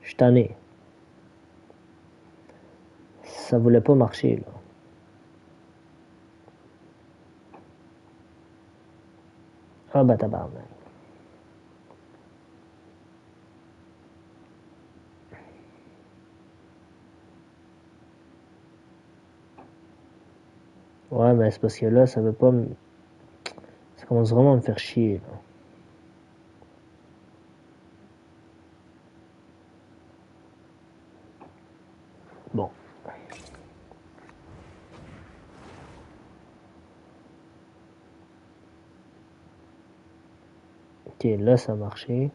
suis tanné. Ça voulait pas marcher, là. Ah, bah, tabarnak. Ouais, mais c'est parce que là, ça veut pas me... Ça commence vraiment à me faire chier, là. Bon. Ok, là, ça a marché.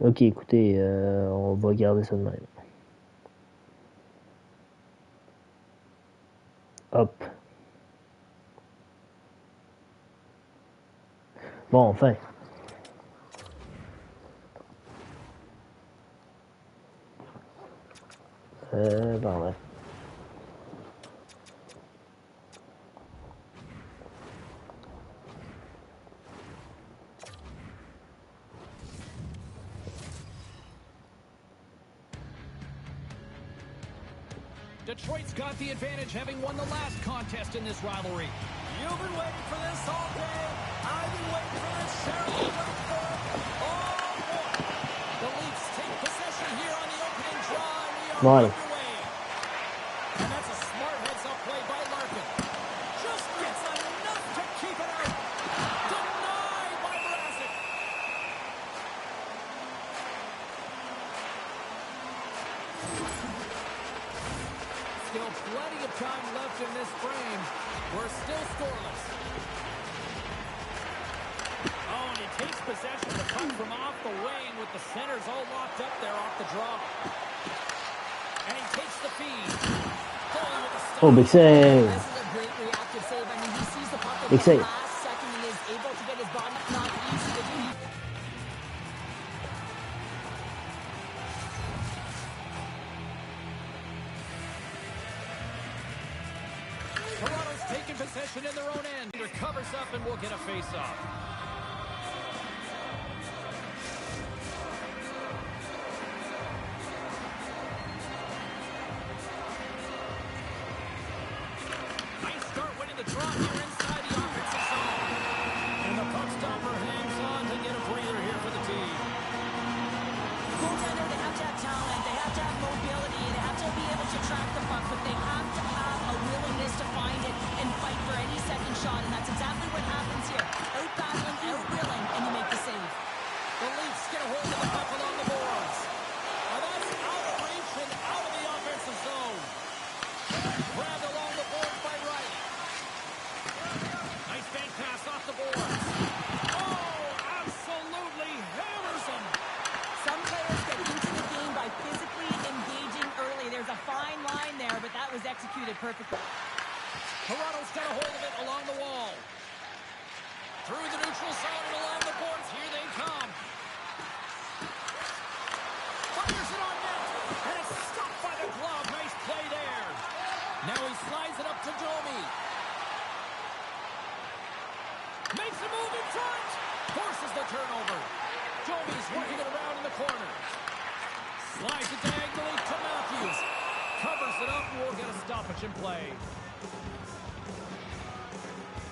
Ok, écoutez, on va garder ça de même. Hop. Bon, enfin. Par là. Detroit's got the advantage, having won the last contest in this rivalry. You've been waiting for this all day. I've been waiting for this, Cheryl. Oh, boy. The Leafs take possession here on the opening draw. We are underway. And that's a smart heads-up play by Larkin. Just gets enough to keep it out. Denied by Mrazek. Still plenty of time left in this frame. We're still scoreless. Oh, and he takes possession of the puck from off the wing with the centers all locked up there off the draw. And he takes the feed. Oh, big save. This is a great reactive save. I mean, he sees the puck at Big the save. last second and is able to get his body. Not easy to do. Toronto's taking possession in their own end. Recovers up and will get a face-off. Nice start winning the draw here inside the offensive zone. And the puck stopper hangs on to get a breather here for the team. Goaltender, they have to have talent. They have to have mobility. They have to be able to track the puck, but they have to have a willingness to find it and fight for any second shot, and that's exactly what happens here. Out-battling, out-willing, and you make the save. The Leafs get a hold of the puck along the boards. And that's out of reach and out of the offensive zone. Grabbed along the boards by Wright. Nice bank pass off the boards. Oh, absolutely hammers him. Some players get into the game by physically engaging early. There's a fine line there, but that was executed perfectly. Toronto's got a hold of it along the wall. Through the neutral zone and along the boards. Here they come. Fires it on net. And it's stopped by the glove. Nice play there. Now he slides it up to Domi. Makes a move in front. Forces the turnover. Domi's working it around in the corner. Slides it diagonally to Matthews. Covers it up and we'll get a stoppage in play.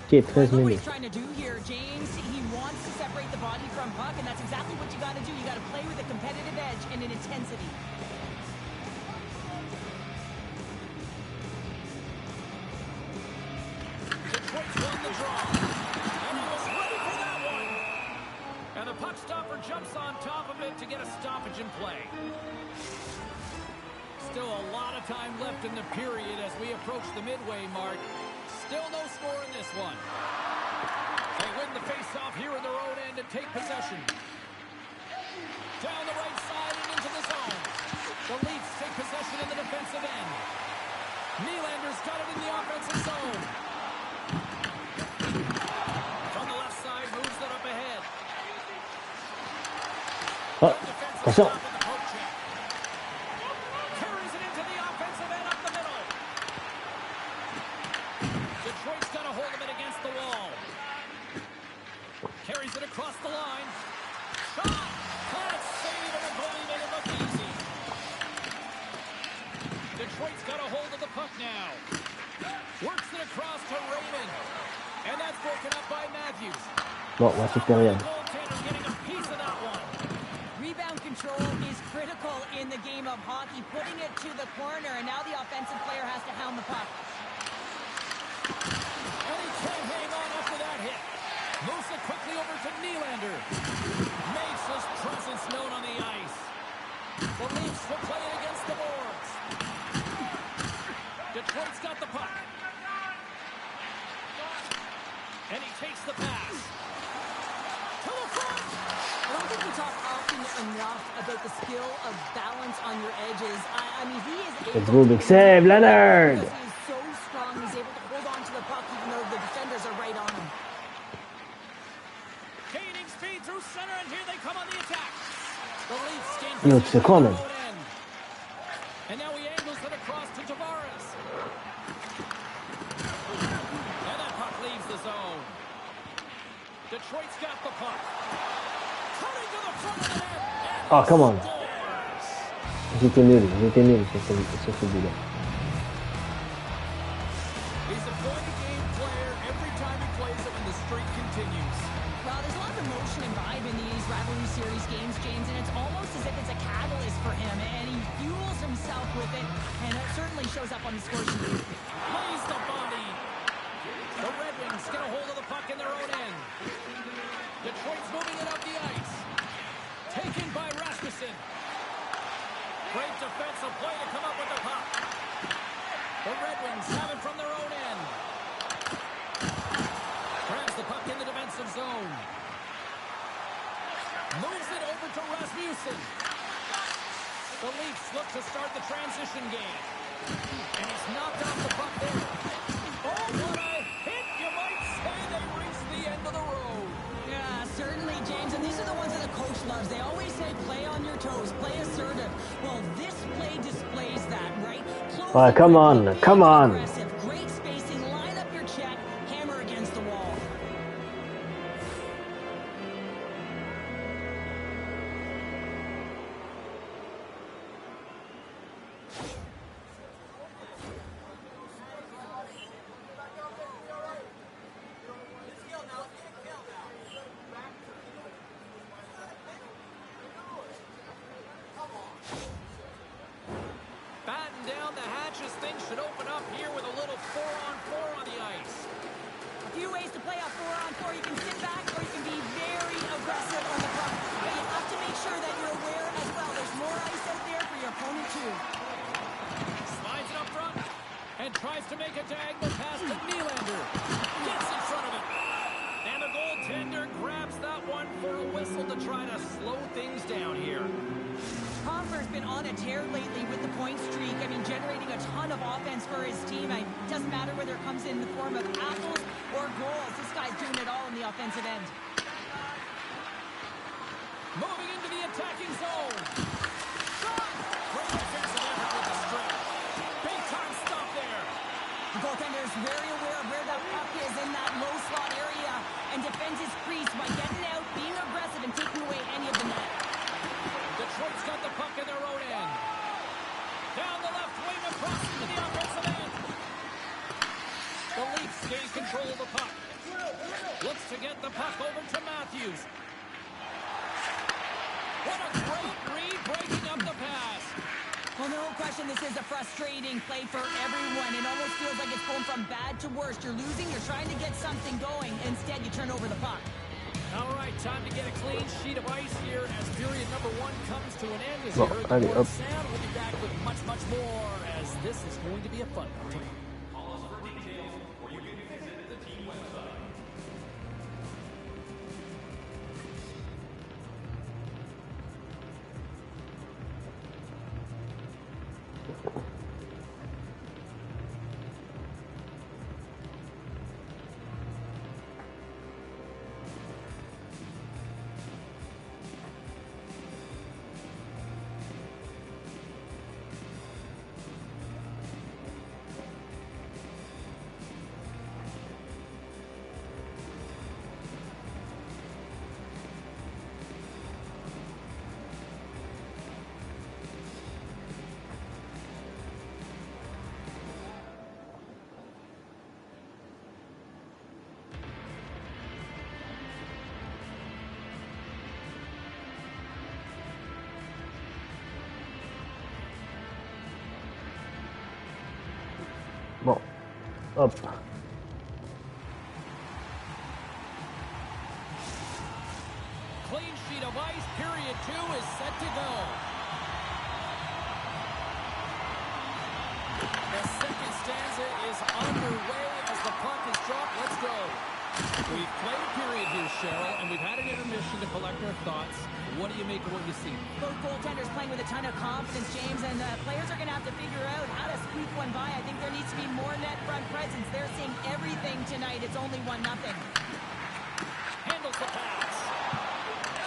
Ok, 13 Look what he's minutes. trying to do here, James. He wants to separate the body from puck, and that's exactly what you got to do. You got to play with a competitive edge and an intensity. Detroit's won the draw. And he was ready for that one. And the puck stopper jumps on top of it to get a stoppage in play. Still a lot of time left in the period as we approach the midway mark. Still no score in this one. They win the face-off here in their own end and take possession. Down the right side and into the zone. The Leafs take possession in the defensive end. Nylander's got it in the offensive zone. From the left side, moves it up ahead. Oh, Attention. Carries it into the offensive end up the middle. Detroit's got a hold of it against the wall. Carries it across the line. Shot! Can't save, and the goalie made it look easy. Detroit's got a hold of the puck now. Works it across to Raymond. And that's broken up by Matthews. Bon, on va souffler rien. Goaltender getting a piece of that one. Rebound control is critical in the game of hockey, putting it to the corner, and now the offensive player has to hound the puck. And he can't hang on after that hit. Moves it quickly over to Nylander. Makes his presence known on the ice. The Leafs will play it against the boards. Detroit's got the puck. And he takes the pass. To the front. I don't think we talk often enough about the skill of balance on your edges. I mean, he is able Let's go, big to save, Leonard. because he's so strong, he's able to hold on to the puck even though the defenders are right on him. Gaining speed through center, and here they come on the attack. The Leafs gain Yo, c'est quoi, man? And now he angles it across to Tavares. And that puck leaves the zone. Detroit's got the puck. Coming to the front of the net. And Oh, come on. scores. J'étais nul sur ce but-là. He's a point-a-game player every time he plays it, and the streak continues. Well, there's a lot of emotion and vibe in these rivalry series games, James, and it's almost as if it's a catalyst for him, and he fuels himself with it, and it certainly shows up on the score sheet. Plays the body. The Red Wings get a hold of the puck in their own end. Detroit's moving it up the ice. Taken by Rasmussen. Great defensive play to come up with the puck. The Red Wings have it from their own end. Grabs the puck in the defensive zone. Moves it over to Rasmussen. The Leafs look to start the transition game. And he's knocked off the puck there. Oh, what a hit! You might say they reached the end of the road. Yeah, certainly, James, and these are the ones that the coach loves. They always say play on your toes, play assertive. Well, this play displays that, right? Ouais, come on, come on. Aggressive, great spacing, line up your check, hammer against the wall. Batten down the hatches. Things should open up here with a little 4-on-4 on the ice. A few ways to play a 4-on-4. You can sit back or you can be very aggressive on the puck. But you have to make sure that you're aware as well. There's more ice out there for your opponent too. Slides it up front and tries to make a diagonal pass to Nylander. Gets in front of it. And the goaltender grabs that one for a whistle to try to slow things down here. Comfer's been on a tear lately with the point streak. I mean, generating a ton of offense for his team. It doesn't matter whether it comes in the form of apples or goals. This guy's doing it all in the offensive end. Moving into the attacking zone. Shot! Great defensive effort with the strike. Big time stop there. The goaltender is very aware of where that puck is in that low slot area and defends his crease by getting out, being aggressive, and taking away any of the net. Detroit's got the puck in their own end. Down the left wing across into the offensive end. The Leafs gain control of the puck. Looks to get the puck over to Matthews. What a great read breaking up the pass. Well, no question this is a frustrating play for everyone. It almost feels like it's going from bad to worse. You're losing, you're trying to get something going. Instead, you turn over the puck. All right, time to get a clean sheet of ice here as period number 1 comes to an end. As Bon, you heard allez, the hop. word sound, we'll be back with much, much more as this is going to be a fun one. Bon, hop. Clean sheet of ice. Period 2 is set to go. The second stanza is underway as the puck is dropped. Let's go. We've played a period here, Cheryl, and we've had an intermission to collect our thoughts. What do you make of what you see? Both goaltenders playing with a ton of confidence, James, and players are going to have to figure out how to squeak one by. I think there needs to be more net front presence. They're seeing everything tonight. It's only 1-0. Handles the pass.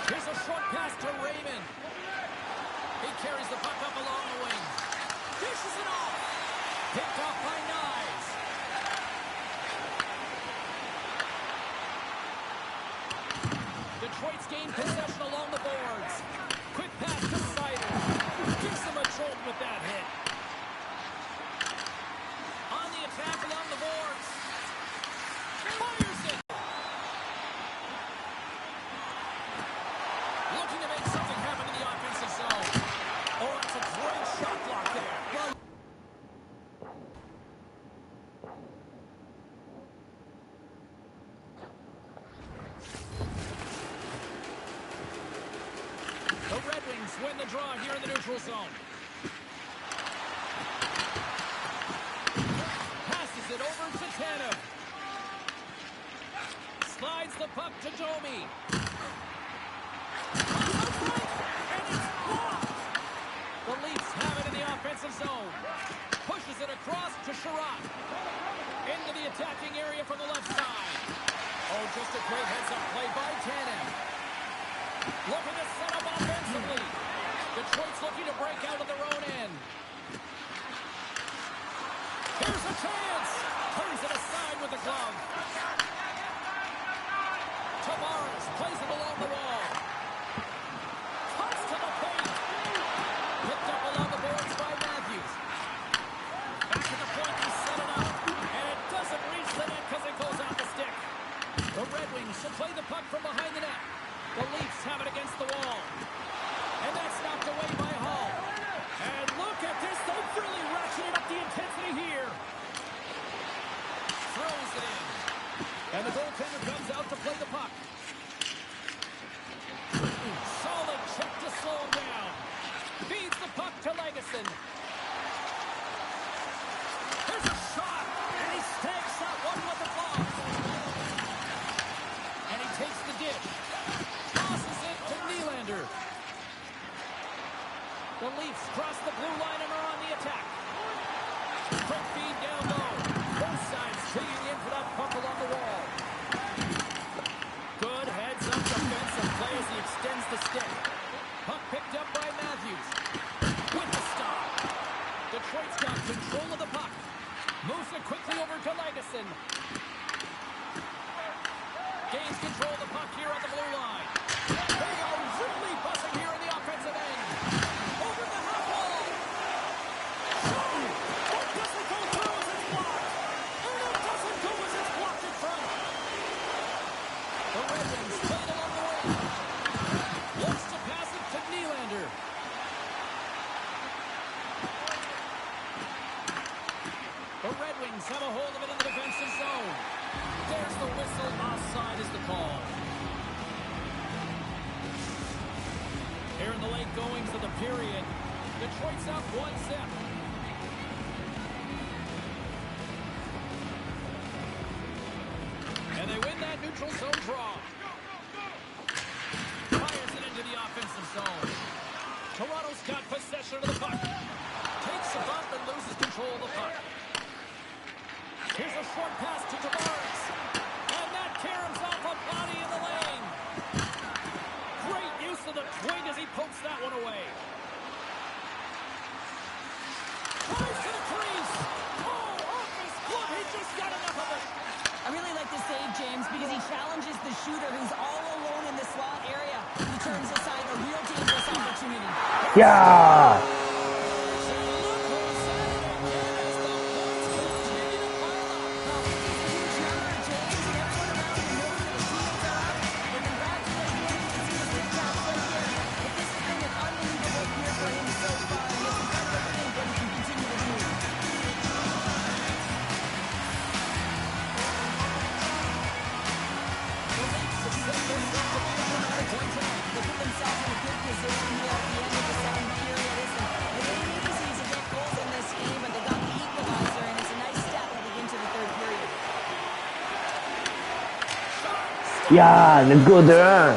Here's a short pass to Raymond. He carries the puck up along the wing. Dishes it off. Picked off by Knives. Detroit's gained possession along the boards. Quick pass to Sider. Gives him a jolt with that hit. On the attack along the boards. Fires it. Looking to make something happen in the offensive zone. Oh, that's a great shot block there. The Red Wings win the draw here in the neutral zone. Passes it over to Tanev. Slides the puck to Domi. And it's blocked. The Leafs have it in the offensive zone. Pushes it across to Sherratt. Into the attacking area from the left side. Oh, just a great heads-up play by Tanev. Looking to set up offensively. Detroit's looking to break out of their own end. Here's a chance. Turns it aside with the glove. Tavares plays it along the wall. Cuts to the paint. Picked up along the boards by Matthews. Back to the point, he set it up. And it doesn't reach the net because it goes off the stick. The Red Wings should play the puck from behind the net. The Leafs have it against the wall. And that's knocked away by Hall. And look at this. They've really ratcheted up the intensity here. Throws it in. And the goaltender comes out to play the puck. Solid check to slow him down. Feeds the puck to Legason. There's a shot. And he snags that one with the glove. And he takes the dish. Tosses it to Nylander. The Leafs cross the blue line and are on the attack. Quick feed down low. Both sides digging in for that puck along the wall. Good heads-up defensive play as he extends the stick. Puck picked up by Matthews. With the stop. Detroit's got control of the puck. Moves it quickly over to Legason. Gains control of the puck here on the blue line. They are really buzzing here in the offensive end. Over the half wall. That doesn't go through as it's blocked. And it doesn't go as it's blocked in front. The Red Wings played along the wing. Looks to pass it to Nylander. The Red Wings have a hold of it in the defensive zone. There's the whistle. Offside is the call. Here in the late goings of the period, Detroit's up 1-0. And they win that neutral zone draw. Fires it into the offensive zone. Toronto's got possession of the puck. Takes a bump and loses control of the puck. Here's a short pass to Tavares. And that caroms off a body in the lane. Great use of the twing as he pokes that one away. Drives to the crease. Oh, off his glove. He just got enough of it. I really like this save, James, because he challenges the shooter who's all alone in the slot area. He turns aside a real dangerous opportunity. Yeah! Yeah, let's go there.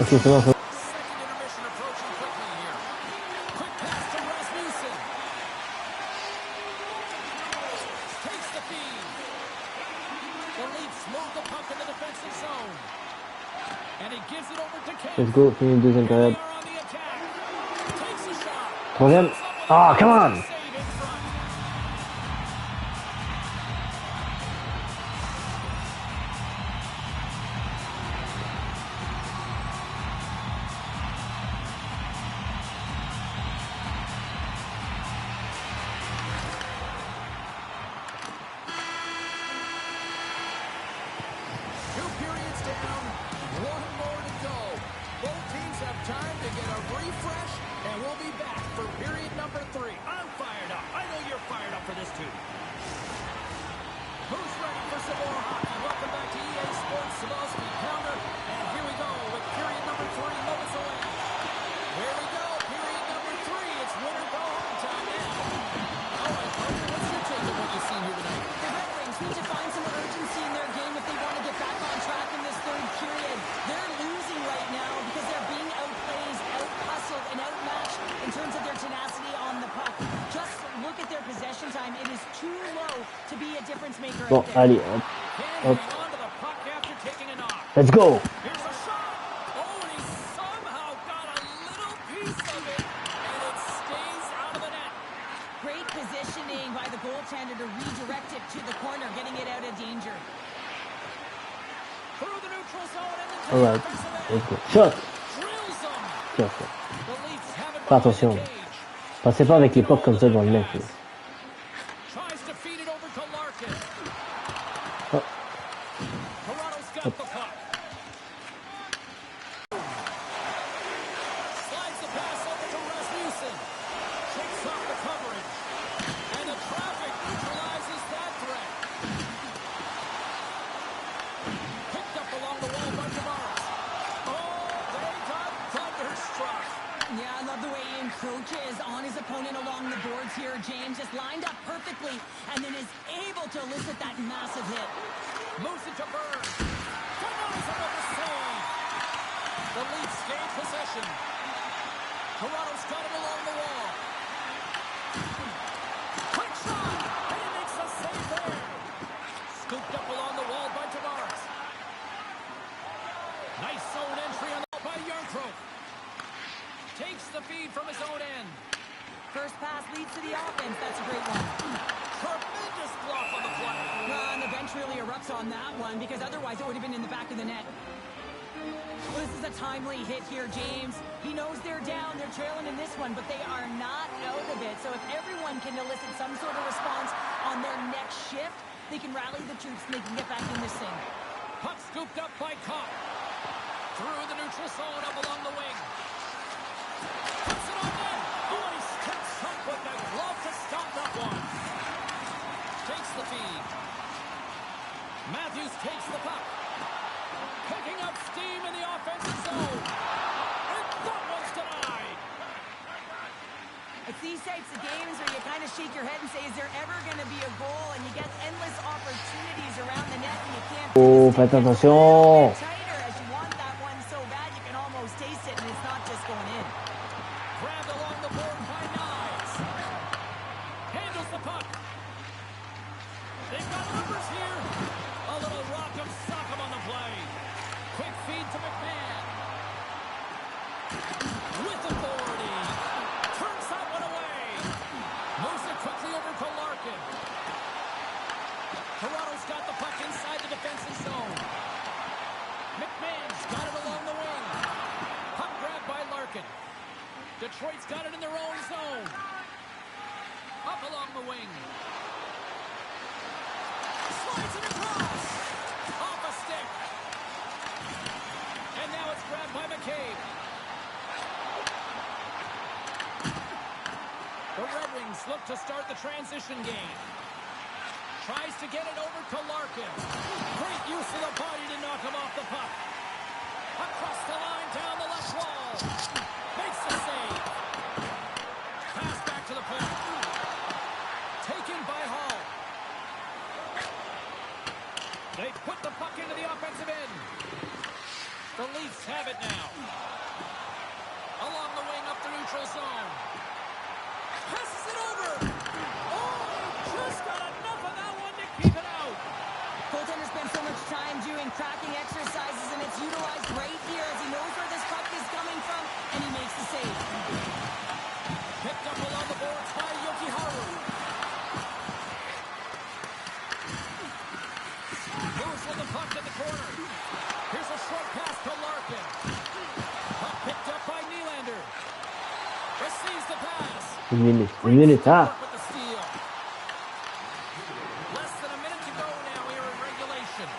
Ok, c'est bon, c'est bon. Second intermission approaching quickly here. Quick pass to Rasmussen. Takes the feed. The Leafs move the puck in the defensive zone. And he gives it over to Kane. Let's go, fini le deuxième Here période. they are on the attack. Takes a shot. Troisième. Ah, come on. Save in front. Two periods down, one more to go. Both teams have time to get a refresh, and we'll be back for period number 3. I'm fired up. I know you're fired up for this too. Who's ready for some more hockey? Welcome back to EA Sports Sabalski Counter, and here we go with period number 3 moments away. Here we go, period number 3. It's win or go home time now. All right, partner, what's your take on what you've seen here tonight? The Red Wings need to find some urgency in their game if they want to get back on track in this third period. They're losing right now because they're being outplayed, out-hustled, and outmatched in terms of their tenacity on the puck. Just look at their possession time. It is too low to be a difference maker Bon, out there. allez, hop. Hop. On to the puck after taking a knock. Let's go. Here's a shot. Oh, and he somehow got a little piece of it, and it stays out of the net. Great positioning by the goaltender to redirect it to the corner, getting it out of danger. Through the neutral zone and into All the right, offensive end. let's go. Shot. Drills him. Shot. The Leafs have it Fais behind the attention. cage. Passez pas avec les pocs comme ça devant le net. Là. Tries to feed it over to Larkin. Oh. Toronto's got the puck. Slides the pass over to Rasmussen. Takes off the coverage. And the traffic neutralizes that threat. Picked up along the wall by Tavares. Oh, they got thunderstruck. Yeah, I love the way he encroaches on his opponent along the boards here. James just lined up perfectly and then is able to elicit that massive hit. Moves it to Burns. Denies him with the save. The Leafs gain possession. Toronto's got it along the wall. Quick shot. And he makes a save there. Scooped up along the wall by Tavares. Nice zone entry on the wall by Yarncroke. Takes the feed from his own end. First pass leads to the offense. That's a great one. Tremendous bluff on the play. And the bench really erupts on that one because otherwise it would have been in the back of the net. Well, this is a timely hit here, James. He knows they're down. They're trailing in this one, but they are not out of it. So if everyone can elicit some sort of response on their next shift, they can rally the troops and they can get back in this thing. Puck scooped up by Kopp. Through the neutral zone up along the wing. Puts it on in. Oh, he sticks up with the glove to stop that one. Takes the feed. Matthews takes the puck. Picking up steam in the offensive zone. And that one's denied. It's these types of games where you kind of shake your head and say, is there ever going to be a goal? And you get endless opportunities around the net and you can't... Oh, faites attention. Tighter as you want that one so bad you can almost taste it and it's not just going in. Grabbed along the board by Knives. Handles the puck. They've got numbers here. A little rock 'em, sock 'em on the play. Quick feed to McMahon. With authority. Turns that one away. Moves it quickly over to Larkin. Toronto's got the puck inside the defensive zone. McMahon's got it along the wing. Puck grabbed by Larkin. Detroit's got it in their own zone. Up along the wing. Slides it across. Off a stick. And now it's grabbed by McCabe. The Red Wings look to start the transition game. Tries to get it over to Larkin. Great use of the body to knock him off the puck. Across the line, down the left wall. Makes the save. Pass back to the point. Taken by Hall. They put the puck into the offensive end. The Leafs have it now. Along the wing up the neutral zone. Passes it over. Oh, just got enough of that one to keep it out. Goaltender spends so much time doing cracking exercises, and it's utilized right here as he knows where this puck is coming from, and he makes the save. Picked up along the boards by Yokiharu. Moves with the puck in the corner. Here's a short pass to Larkin. Puck picked up by Nylander. Receives the pass. Une minute, ah. With the steal. Less than a minute to go now here in regulation.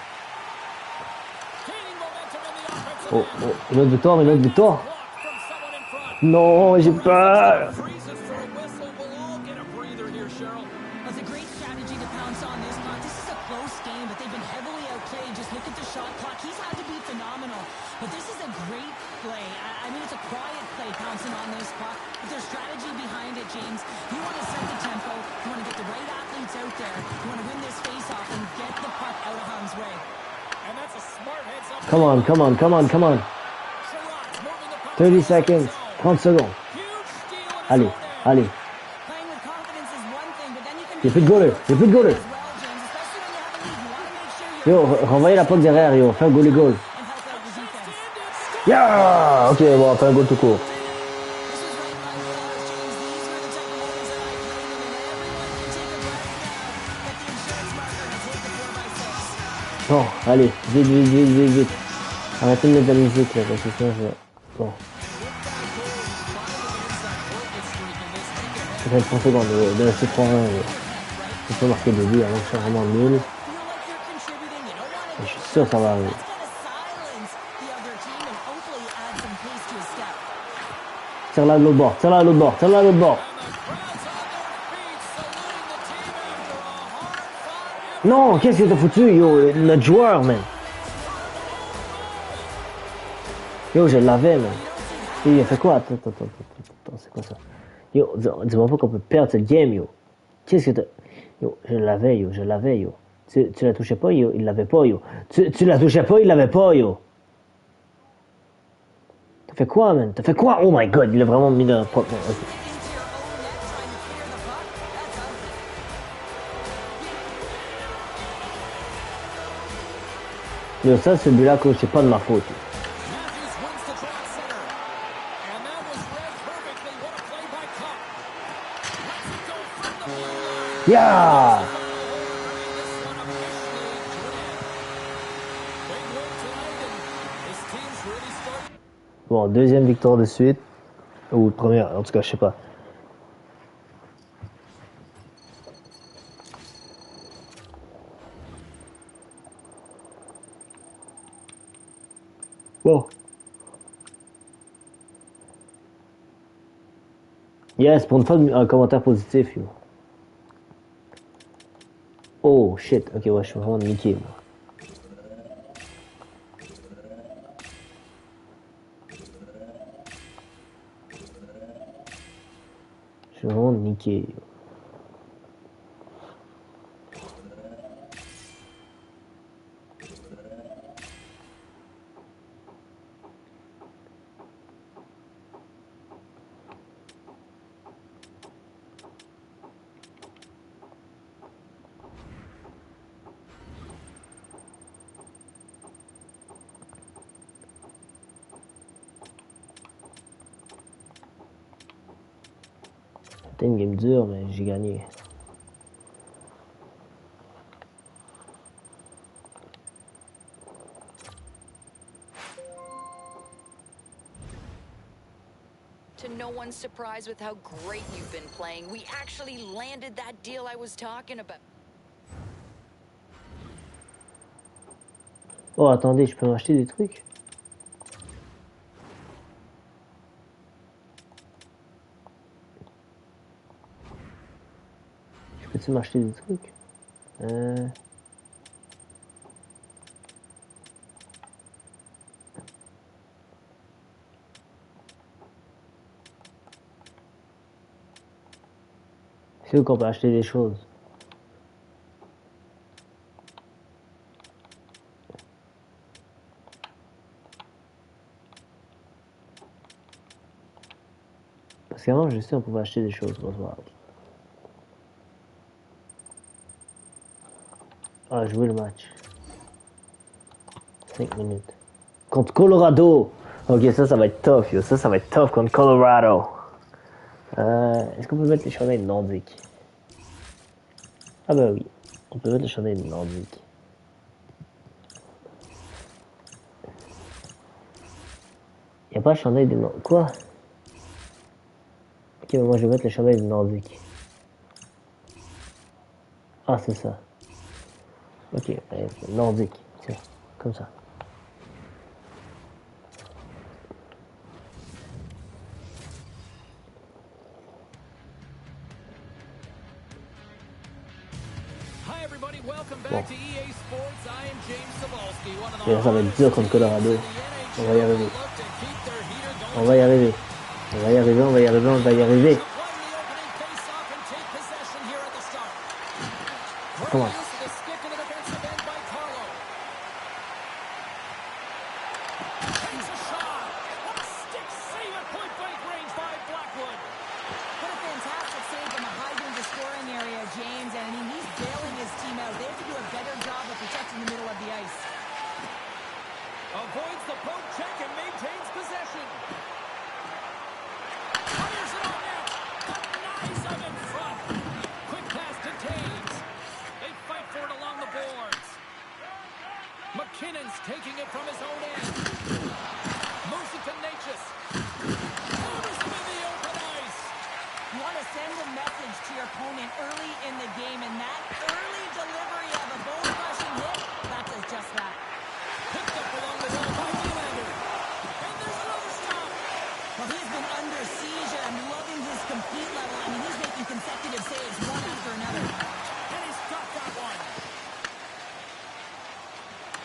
Gaining momentum in the offensive Oh, end. oh, une autre victoire, une autre victoire. Blocked from someone in front. Non, j'ai peur. Freezes for a whistle. We'll all get a breather here, Cheryl. That's a great strategy to pounce on this puck. This is a close game, but they've been heavily outplayed. Just look at the shot clock. He's had to be phenomenal. But this is a great play. I mean, it's a quiet play pouncing on this puck. But there's strategy behind it, James. You want to set the tempo. You want to get the right athletes out there. You want to win this face-off and get the puck out of harm's way. And that's a smart heads-up. Come on, come on, come on, come on. Sherrod's moving the puck 30 to the seconds. zone. 30 secondes. Huge steal in his Allez, own end. allez. Playing with confidence is one thing, but then you can Y'a plus de goaler, y'a plus de goaler. as well, James. Especially when you have a lead. You want to make sure you're Yo, renvoyez la puck derrière, yo. Fais un goal goal. and help out your defense. Yeah! Ok, bon, fais un goal tout court. This was right by the odds, James. These were the type of moments that I played in, and everyone can take a breath now at the insurance marker to take the 4x6. Bon, allez, vite, vite, vite, vite, vite. Arrêtez de mettre de la musique là, parce que sinon je... Bon. Ça fait 30 secondes de rester 3-1. Il faut marquer des buts avant que je sois vraiment nul. Feel like you're contributing. You don't want to Et je suis sûr que ça va arriver. That's going to silence the other team and hopefully add some pace to his step. Tire-la de l'autre bord, tire-la de l'autre bord, tire-la de l'autre bord. Non, qu'est-ce que t'as foutu, yo, notre joueur, man. Yo, je l'avais, man. Et il a fait quoi? Attends, c'est quoi ça? Yo, dis-moi pas qu'on peut perdre cette game, yo. Qu'est-ce que t'as... Yo, je l'avais, yo. Tu la touchais pas, yo, il l'avait pas, yo. Tu la touchais pas, il l'avait pas, yo. T'as fait quoi, man? T'as fait quoi? Oh my god, il a vraiment mis dans le pot, man. Okay. Into your own net trying to clear the puck. That's ugly. Yo, ça, ce but-là, coach, c'est pas de ma faute. Yo. Matthews wins the draw at center. And that was read perfectly. What a play by Cup. Lets it go from the blue line. Yeah! This one officially to an end. Big win tonight, and this team's really starting. Bon, deuxième victoire de suite. Ou première, en tout cas, je sais pas. Bon. Yes, pour une fois, un commentaire positif, yo. Oh, shit. Ok, ouais, je suis vraiment niqué, moi. Je suis vraiment niqué, yo. C'était une game dure, mais j'ai gagné. To no one's surprise with how great you've been playing, we actually landed that deal I was talking about. Oh, attendez, je peux m'acheter des trucs? Peux-tu m'acheter des trucs? C'est où qu'on peut acheter des choses. Parce qu'avant, je sais, on pouvait acheter des choses. Bonsoir. Ah, jouer le match. 5 minutes. Contre Colorado. Ok, ça va être tough, yo. Ça va être tough contre Colorado. Est-ce qu'on peut mettre les chandails nordiques? Ah bah oui. On peut mettre les chandails nordiques. Y a pas de chandail de nordiques. Quoi? Ok, mais moi je vais mettre les chandails de nordiques. Ah, c'est ça. Ok, nordique. Tiens, comme ça. Hi everybody, welcome back to EA Sports. I am James Cebulski, one of Et là, the ça va être dur contre Colorado. On va y arriver. look to keep their heater going. On va y arriver. On va y arriver, on va y arriver, on va y arriver. To play the opening face-off and take possession here at the start. Come on. Great use of the stick in the defensive end by Carlo. Takes a shot. What a stick save at point-blank range by Blackwood. What a fantastic save from a high danger scoring area, James. And I mean, he's bailing his team out. They have to do a better job of protecting the middle of the ice. Avoids the poke check and maintains possession. Fires it on net. Denies him in front. Quick pass to Taves. They fight for it along the boards. McKinnon's taking it from his own end. Moves it to Natchez. Hammers him in the open ice. You want to send a message to your opponent early in the game, and that early delivery of a bone-crushing hit, that does just that. Picked up along the wall by Nylander. And there's another stop. Well, he's been under siege, and I'm loving his compete level. I mean, he's making consecutive saves one after another. And he's got that one.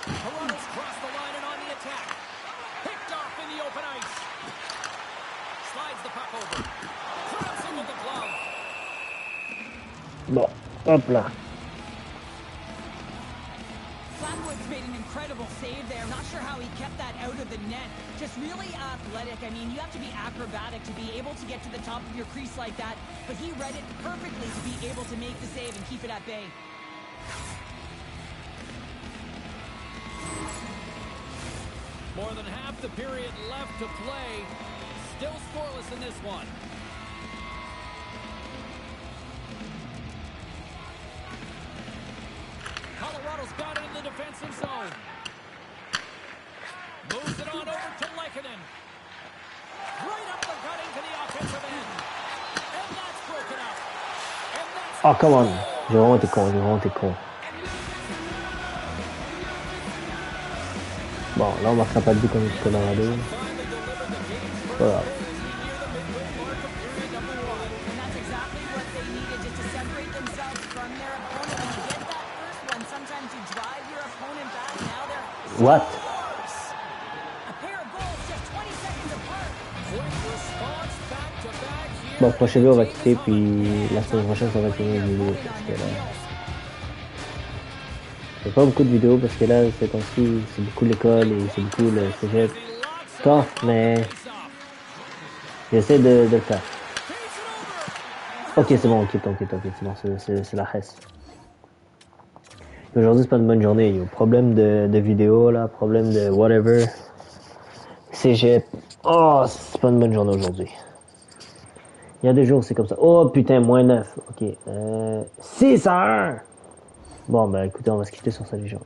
Toronto's crossed the line and on the attack. Picked off in the open ice. Slides the puck over. Grabs him with the glove. Bon, hop là. Blackwood's made an incredible save there. Not sure how he kept that out of the net. Just really athletic. I mean, you have to be acrobatic to be able to get to the top of your crease like that. But he read it perfectly to be able to make the save and keep it at bay. More than half the period left to play. Still scoreless in this one. Colorado's got it in the defensive zone. Moves it on over to Lehkonen. Right up the gut into the offensive end. And that's broken up. And that's Oh, come on. J'ai vraiment été con, j'ai vraiment été con. Bon, là, on marquera pas de but comme Colorado. finally delivered the game's first Voilà. goal near the midway mark of period number one. And that's exactly what they needed, just to separate themselves from their opponent. When you get that first one, sometimes you drive your opponent back. Now they're What? a pair of goals just 20 seconds apart. Quick response back to back here. Bon, prochaine vidéo, on va quitter, puis la semaine prochaine, ça va être une autre vidéo. Parce que là, il n'y a pas beaucoup de vidéos parce que là, ces temps-ci, c'est beaucoup l'école et c'est beaucoup le cégep. Tough, mais j'essaie de le faire. Ok, c'est bon, ok, c'est bon, c'est la reste. Aujourd'hui, c'est pas une bonne journée, yo. Problème de vidéo, là, problème de whatever. Cégep. Oh, c'est pas une bonne journée aujourd'hui. Il y a des jours, c'est comme ça. Oh, putain, -9. Ok. 6-1. Bon, ben, écoutez, on va se quitter sur ça, les gens.